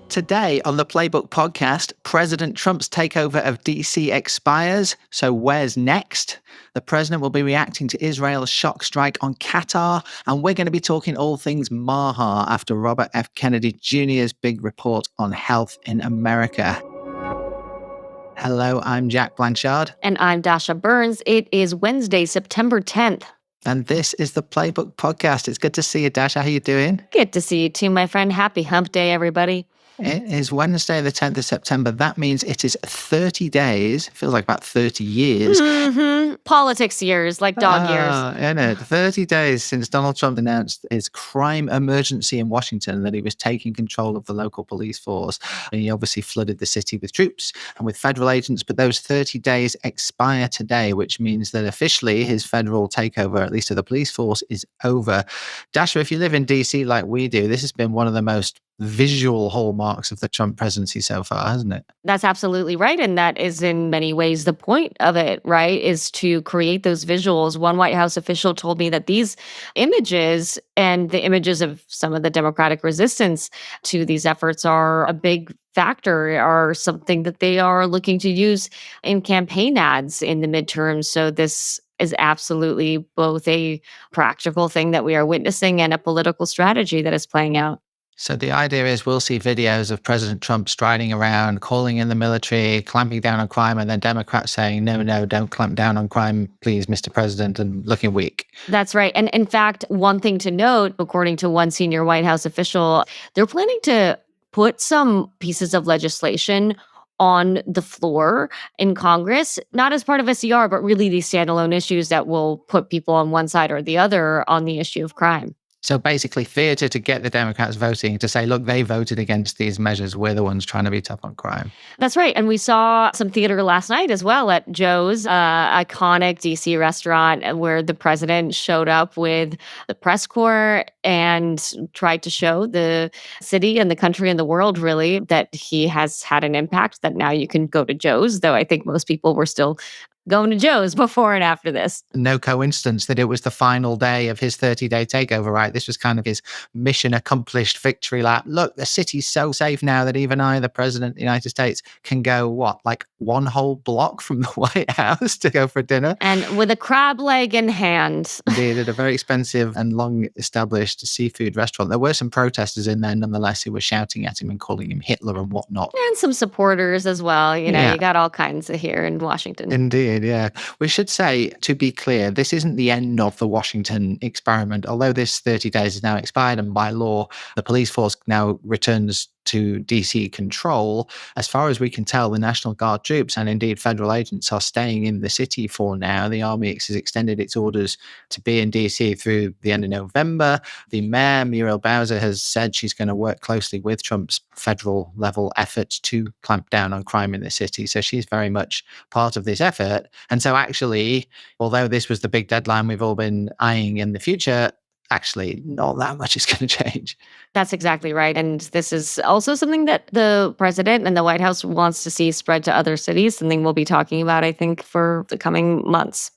Today on the Playbook Podcast, President Trump's takeover of DC expires. So where's next? The president will be reacting to Israel's shock strike on Qatar. And we're going to be talking all things Maha after Robert F. Kennedy Jr.'s big report on health in America. Hello, I'm Jack Blanchard. And I'm Dasha Burns. It is Wednesday, September 10th. And this is the Playbook Podcast. It's good to see you, Dasha. How you doing? Good to see you too, my friend. Happy hump day, everybody. It is Wednesday, the 10th of September. That means it is 30 days. Feels like about 30 years. Mm-hmm. Politics years, like dog years. Isn't it? 30 days since Donald Trump announced his crime emergency in Washington, that he was taking control of the local police force. And he obviously flooded the city with troops and with federal agents. But those 30 days expire today, which means that officially his federal takeover, at least of the police force, is over. Dasha, if you live in DC like we do, this has been one of the most visual hallmarks of the Trump presidency so far, hasn't it? That's absolutely right. And that is in many ways the point of it, right? Is to create those visuals. One White House official told me that these images and the images of some of the Democratic resistance to these efforts are a big factor, are something that they are looking to use in campaign ads in the midterms. So this is absolutely both a practical thing that we are witnessing and a political strategy that is playing out. So the idea is we'll see videos of President Trump striding around, calling in the military, clamping down on crime, and then Democrats saying, no, don't clamp down on crime, please, Mr. President, and looking weak. That's right. And in fact, one thing to note, according to one senior White House official, they're planning to put some pieces of legislation on the floor in Congress, not as part of SCR, but really these standalone issues that will put people on one side or the other on the issue of crime. So basically theatre to get the Democrats voting to say, look, they voted against these measures. We're the ones trying to be tough on crime. That's right. And we saw some theater last night as well at Joe's, iconic DC restaurant, where the president showed up with the press corps and tried to show the city and the country and the world, really, that he has had an impact, that now you can go to Joe's, though I think most people were still going to Joe's before and after this. No coincidence that it was the final day of his 30-day takeover, right? This was kind of his mission accomplished victory lap. Look, the city's so safe now that even I, the president of the United States, can go, like one whole block from the White House to go for dinner. And with a crab leg in hand. Indeed, at a very expensive and long-established seafood restaurant. There were some protesters in there, nonetheless, who were shouting at him and calling him Hitler and whatnot. And some supporters as well. You got all kinds of here in Washington. Indeed. Yeah. We should say, to be clear, this isn't the end of the Washington experiment. Although this 30 days is now expired and by law, the police force now returns to DC control. As far as we can tell, the National Guard troops and indeed federal agents are staying in the city for now. The Army has extended its orders to be in DC through the end of November. The mayor, Muriel Bowser, has said she's going to work closely with Trump's federal level efforts to clamp down on crime in the city. So she's very much part of this effort. And so actually, although this was the big deadline we've all been eyeing in the future, actually not that much is going to change. That's exactly right. And this is also something that the president and the White House wants to see spread to other cities, something we'll be talking about, I think, for the coming months.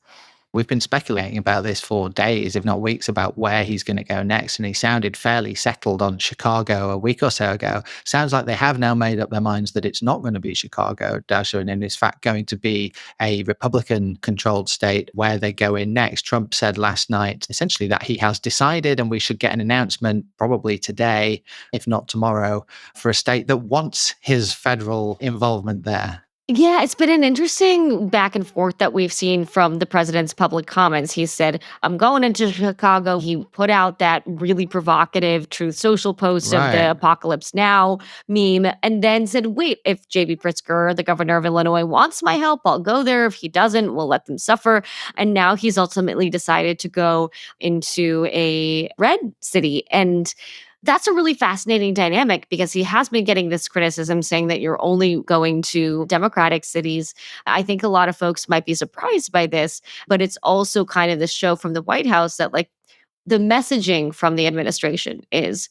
We've been speculating about this for days, if not weeks, about where he's going to go next. And he sounded fairly settled on Chicago a week or so ago. Sounds like they have now made up their minds that it's not going to be Chicago, Dasha, and in fact going to be a Republican-controlled state where they go in next. Trump said last night, essentially, that he has decided, and we should get an announcement probably today, if not tomorrow, for a state that wants his federal involvement there. Yeah, it's been an interesting back and forth that we've seen from the president's public comments. He said, I'm going into Chicago. He put out that really provocative Truth Social post of the Apocalypse Now meme, and then said, wait, if J.B. Pritzker, the governor of Illinois, wants my help, I'll go there. If he doesn't, we'll let them suffer. And now he's ultimately decided to go into a red city. And that's a really fascinating dynamic because he has been getting this criticism saying that you're only going to Democratic cities. I think a lot of folks might be surprised by this, but it's also kind of the show from the White House that like the messaging from the administration is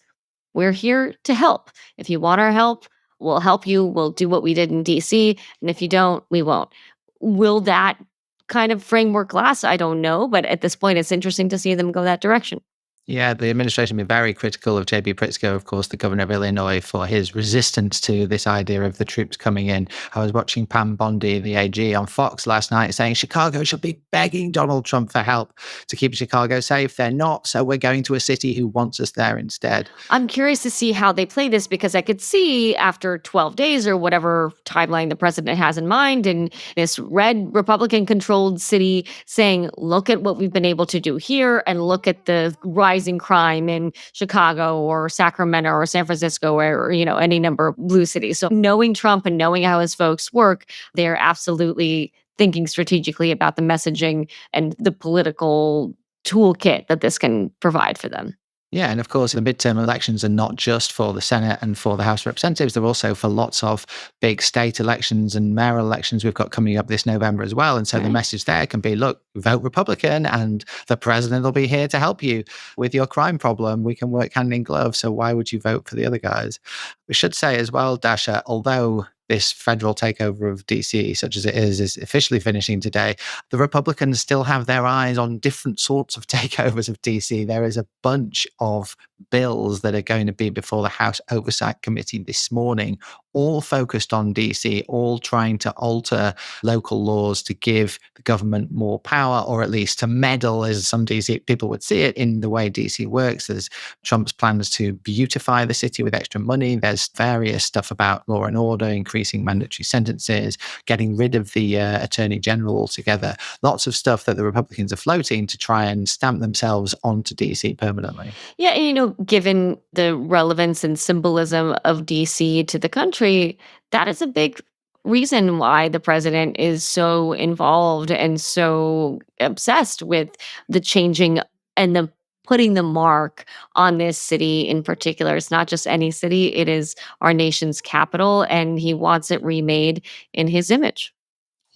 we're here to help. If you want our help, we'll help you. We'll do what we did in DC. And if you don't, we won't. Will that kind of framework last? I don't know. But at this point, it's interesting to see them go that direction. Yeah, the administration has been very critical of J.B. Pritzker, of course, the governor of Illinois, for his resistance to this idea of the troops coming in. I was watching Pam Bondi, the AG, on Fox last night saying Chicago should be begging Donald Trump for help to keep Chicago safe. They're not, so we're going to a city who wants us there instead. I'm curious to see how they play this because I could see after 12 days or whatever timeline the president has in mind in this red Republican controlled city saying, look at what we've been able to do here and look at the rising crime in Chicago or Sacramento or San Francisco or, any number of blue cities. So knowing Trump and knowing how his folks work, they're absolutely thinking strategically about the messaging and the political toolkit that this can provide for them. Yeah, and of course, the midterm elections are not just for the Senate and for the House of Representatives. They're also for lots of big state elections and mayoral elections we've got coming up this November as well. And so the message there can be, look, vote Republican and the president will be here to help you with your crime problem. We can work hand in glove. So why would you vote for the other guys? We should say as well, Dasha, although this federal takeover of DC, such as it is officially finishing today, the Republicans still have their eyes on different sorts of takeovers of DC. There is a bunch of bills that are going to be before the House Oversight Committee this morning, all focused on DC, all trying to alter local laws to give the government more power, or at least to meddle, as some DC people would see it, in the way DC works. There's Trump's plans to beautify the city with extra money. There's various stuff about law and order, increasing mandatory sentences, getting rid of the attorney general altogether. Lots of stuff that the Republicans are floating to try and stamp themselves onto DC permanently. Yeah, and given the relevance and symbolism of DC to the country, that is a big reason why the president is so involved and so obsessed with the changing and the putting the mark on this city in particular. It's not just any city, it is our nation's capital, and he wants it remade in his image.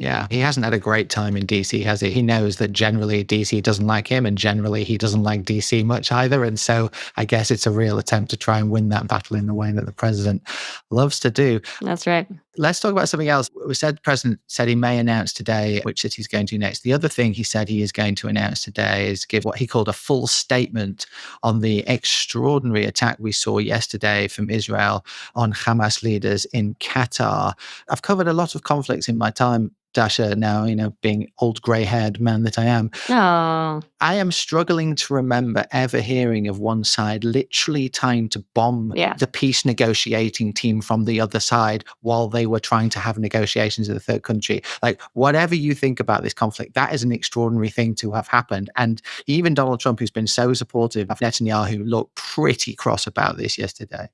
Yeah, he hasn't had a great time in DC, has he? He knows that generally DC doesn't like him and generally he doesn't like DC much either. And so I guess it's a real attempt to try and win that battle in the way that the president loves to do. That's right. Let's talk about something else. The president said he may announce today which city he's going to next. The other thing he said he is going to announce today is give what he called a full statement on the extraordinary attack we saw yesterday from Israel on Hamas leaders in Qatar. I've covered a lot of conflicts in my time, Dasha, now, being old grey-haired man that I am. Oh, I am struggling to remember ever hearing of one side literally trying to bomb yeah. the peace negotiating team from the other side while they were trying to have negotiations in the third country. Like, whatever you think about this conflict, that is an extraordinary thing to have happened. And even Donald Trump, who's been so supportive of Netanyahu, looked pretty cross about this yesterday.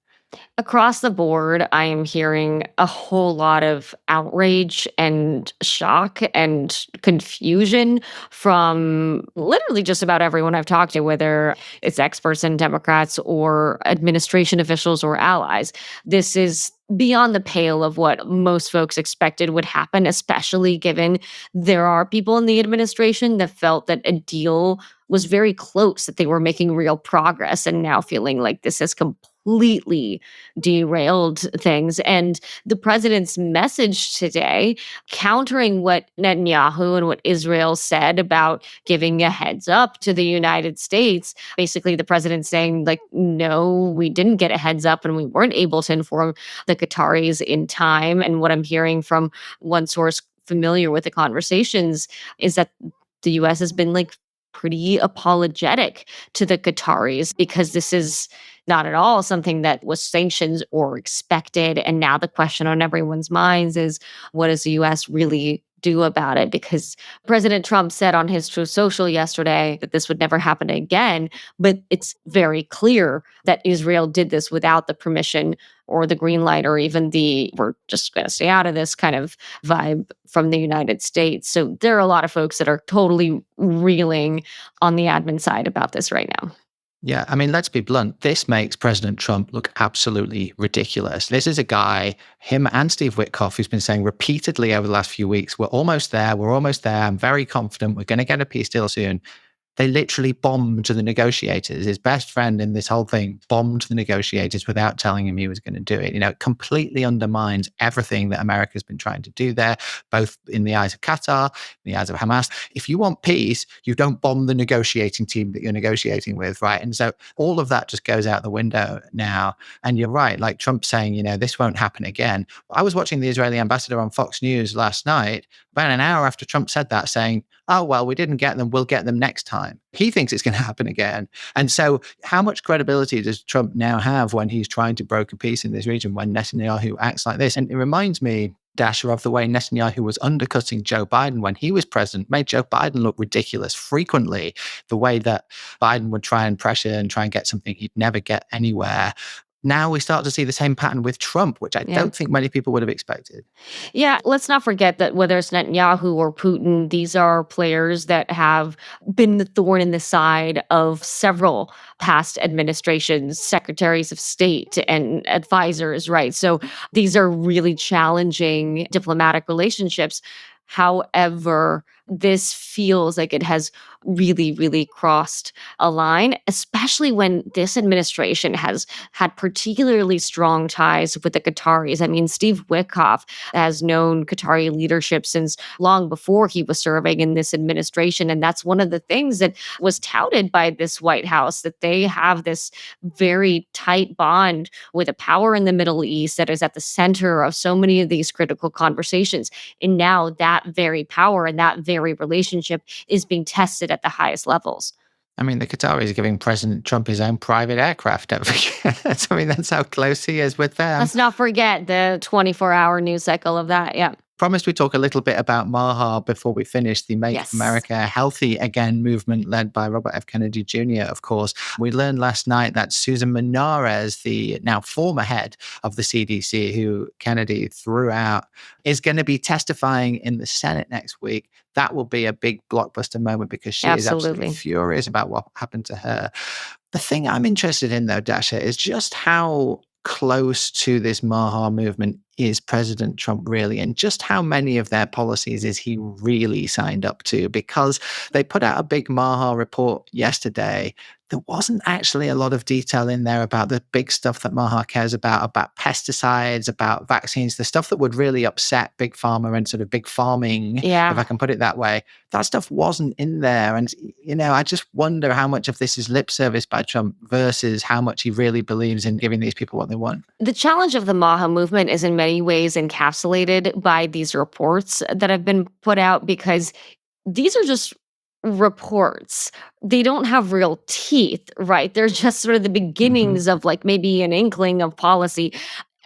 Across the board, I am hearing a whole lot of outrage and shock and confusion from literally just about everyone I've talked to, whether it's experts and Democrats or administration officials or allies. This is beyond the pale of what most folks expected would happen, especially given there are people in the administration that felt that a deal was very close, that they were making real progress, and now feeling like this has completely derailed things. And the president's message today, countering what Netanyahu and what Israel said about giving a heads up to the United States, basically the president saying, like, no, we didn't get a heads up and we weren't able to inform the Qataris in time. And what I'm hearing from one source familiar with the conversations is that the US has been pretty apologetic to the Qataris because this is not at all something that was sanctioned or expected. And now the question on everyone's minds is, what does the US really do about it? Because President Trump said on his Truth Social yesterday that this would never happen again. But it's very clear that Israel did this without the permission or the green light or even the we're just going to stay out of this kind of vibe from the United States. So there are a lot of folks that are totally reeling on the admin side about this right now. Yeah, I mean, let's be blunt. This makes President Trump look absolutely ridiculous. This is a guy, him and Steve Witkoff, who's been saying repeatedly over the last few weeks, we're almost there, I'm very confident, we're going to get a peace deal soon. They literally bombed the negotiators. His best friend in this whole thing bombed the negotiators without telling him he was going to do it. It completely undermines everything that America's been trying to do there, both in the eyes of Qatar, in the eyes of Hamas. If you want peace, you don't bomb the negotiating team that you're negotiating with, right? And so all of that just goes out the window now. And you're right, like Trump saying, this won't happen again. I was watching the Israeli ambassador on Fox News last night, about an hour after Trump said that, saying, oh, well, we didn't get them. We'll get them next time. He thinks it's going to happen again. And so how much credibility does Trump now have when he's trying to broker peace in this region, when Netanyahu acts like this? And it reminds me, Dasha, of the way Netanyahu was undercutting Joe Biden when he was president, made Joe Biden look ridiculous frequently. The way that Biden would try and pressure and try and get something he'd never get anywhere. Now we start to see the same pattern with Trump, which I don't think many people would have expected. Yeah, let's not forget that whether it's Netanyahu or Putin, these are players that have been the thorn in the side of several past administrations, secretaries of state, and advisors, right? So these are really challenging diplomatic relationships. However, this feels like it has really, really crossed a line, especially when this administration has had particularly strong ties with the Qataris. I mean, Steve Witkoff has known Qatari leadership since long before he was serving in this administration. And that's one of the things that was touted by this White House, that they have this very tight bond with a power in the Middle East that is at the center of so many of these critical conversations. And now that very power and that very relationship is being tested at the highest levels. I mean, the Qataris are giving President Trump his own private aircraft. Don't forget. I mean, that's how close he is with them. Let's not forget the 24-hour news cycle of that. Yeah. Promised we talk a little bit about Maha before we finish, the Make America Healthy Again movement led by Robert F. Kennedy Jr., of course. We learned last night that Susan Menares, the now former head of the CDC, who Kennedy threw out, is going to be testifying in the Senate next week. That will be a big blockbuster moment because she is absolutely furious about what happened to her. The thing I'm interested in, though, Dasha, is just how close to this Maha movement is President Trump really, and just how many of their policies is he really signed up to? Because they put out a big Maha report yesterday. There wasn't actually a lot of detail in there about the big stuff that Maha cares about pesticides, about vaccines, the stuff that would really upset big pharma and sort of big farming, if I can put it that way. That stuff wasn't in there. And, I just wonder how much of this is lip service by Trump versus how much he really believes in giving these people what they want. The challenge of the Maha movement is in many ways encapsulated by these reports that have been put out, because these are just reports. They don't have real teeth, right? They're just sort of the beginnings of like maybe an inkling of policy.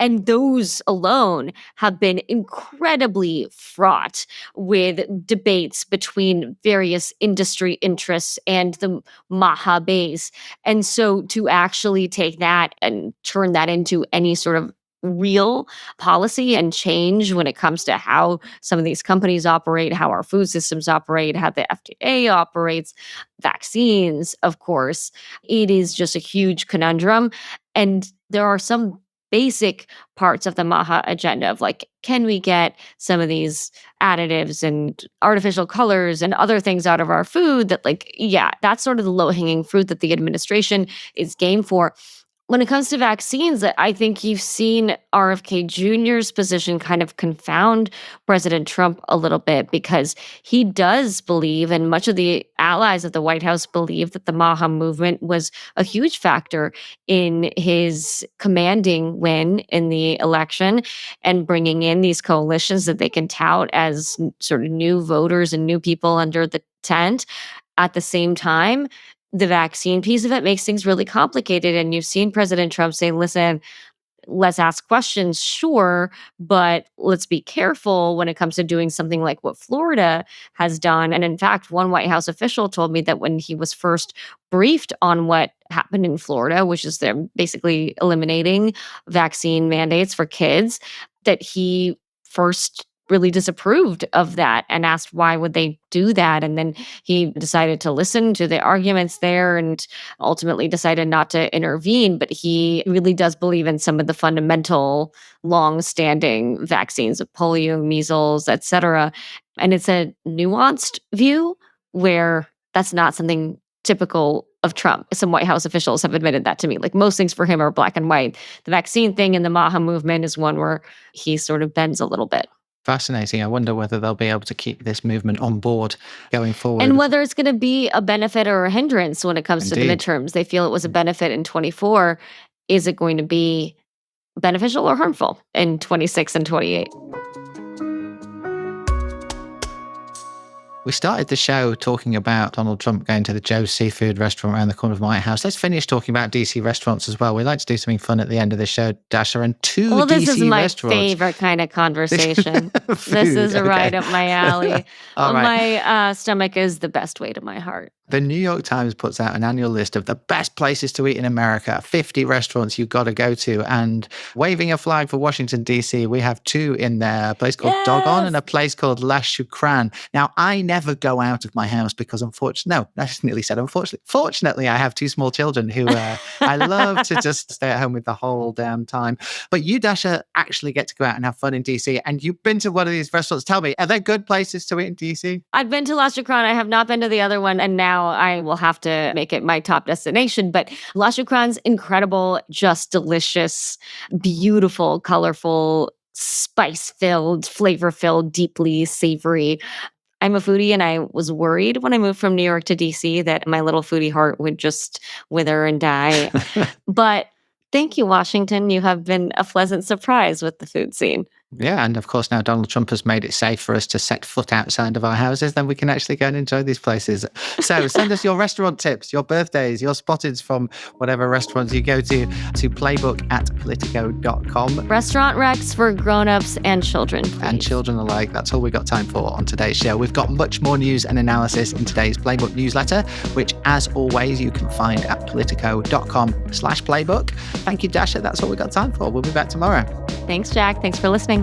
And those alone have been incredibly fraught with debates between various industry interests and the Maha base. And so to actually take that and turn that into any sort of real policy and change when it comes to how some of these companies operate, how our food systems operate, how the FDA operates, vaccines, of course, it is just a huge conundrum. And there are some basic parts of the Maha agenda of like, can we get some of these additives and artificial colors and other things out of our food that that's sort of the low-hanging fruit that the administration is game for. When it comes to vaccines, I think you've seen RFK Jr.'s position kind of confound President Trump a little bit, because he does believe, and much of the allies of the White House believe, that the Maha movement was a huge factor in his commanding win in the election and bringing in these coalitions that they can tout as sort of new voters and new people under the tent. At the same time, the vaccine piece of it makes things really complicated. And you've seen President Trump say, listen, let's ask questions, sure, but let's be careful when it comes to doing something like what Florida has done. And in fact, one White House official told me that when he was first briefed on what happened in Florida, which is they're basically eliminating vaccine mandates for kids, that he first really disapproved of that and asked why would they do that. And then he decided to listen to the arguments there and ultimately decided not to intervene. But he really does believe in some of the fundamental long-standing vaccines of polio, measles, etc. And it's a nuanced view where that's not something typical of Trump. Some White House officials have admitted that to me. Like most things for him are black and white. The vaccine thing and the Maha movement is one where he sort of bends a little bit. Fascinating. I wonder whether they'll be able to keep this movement on board going forward. And whether it's going to be a benefit or a hindrance when it comes to the midterms. They feel it was a benefit in 24. Is it going to be beneficial or harmful in 26 and 28? We started the show talking about Donald Trump going to the Joe's Seafood restaurant around the corner of my house. Let's finish talking about DC restaurants as well. We like to do something fun at the end of the show, Dasha, and two well, this DC is my restaurants. favorite kind of conversation. This is right up my alley. All right. My stomach is the best way to my heart. The New York Times puts out an annual list of the best places to eat in America, 50 restaurants you've got to go to. And waving a flag for Washington, D.C., we have two in there, a place called Doggone and a place called La Shukran. Now, I never go out of my house because fortunately, I have two small children who I love to just stay at home with the whole damn time. But you, Dasha, actually get to go out and have fun in D.C. And you've been to one of these restaurants. Tell me, are there good places to eat in D.C.? I've been to La Shukran. I have not been to the other one. And now I will have to make it my top destination. But La Shukran's incredible, just delicious, beautiful, colorful, spice-filled, flavor-filled, deeply savory. I'm a foodie, and I was worried when I moved from New York to DC that my little foodie heart would just wither and die. But thank you, Washington. You have been a pleasant surprise with the food scene. Yeah, and of course now Donald Trump has made it safe for us to set foot outside of our houses, then we can actually go and enjoy these places. So send us your restaurant tips, your birthdays, your spottings from whatever restaurants you go to playbook@politico.com. Restaurant recs for grown-ups and children, please. And children alike. That's all we got time for on today's show. We've got much more news and analysis in today's Playbook newsletter, which as always you can find at politico.com/playbook. Thank you, Dasha. That's all we got time for. We'll be back tomorrow. Thanks, Jack. Thanks for listening.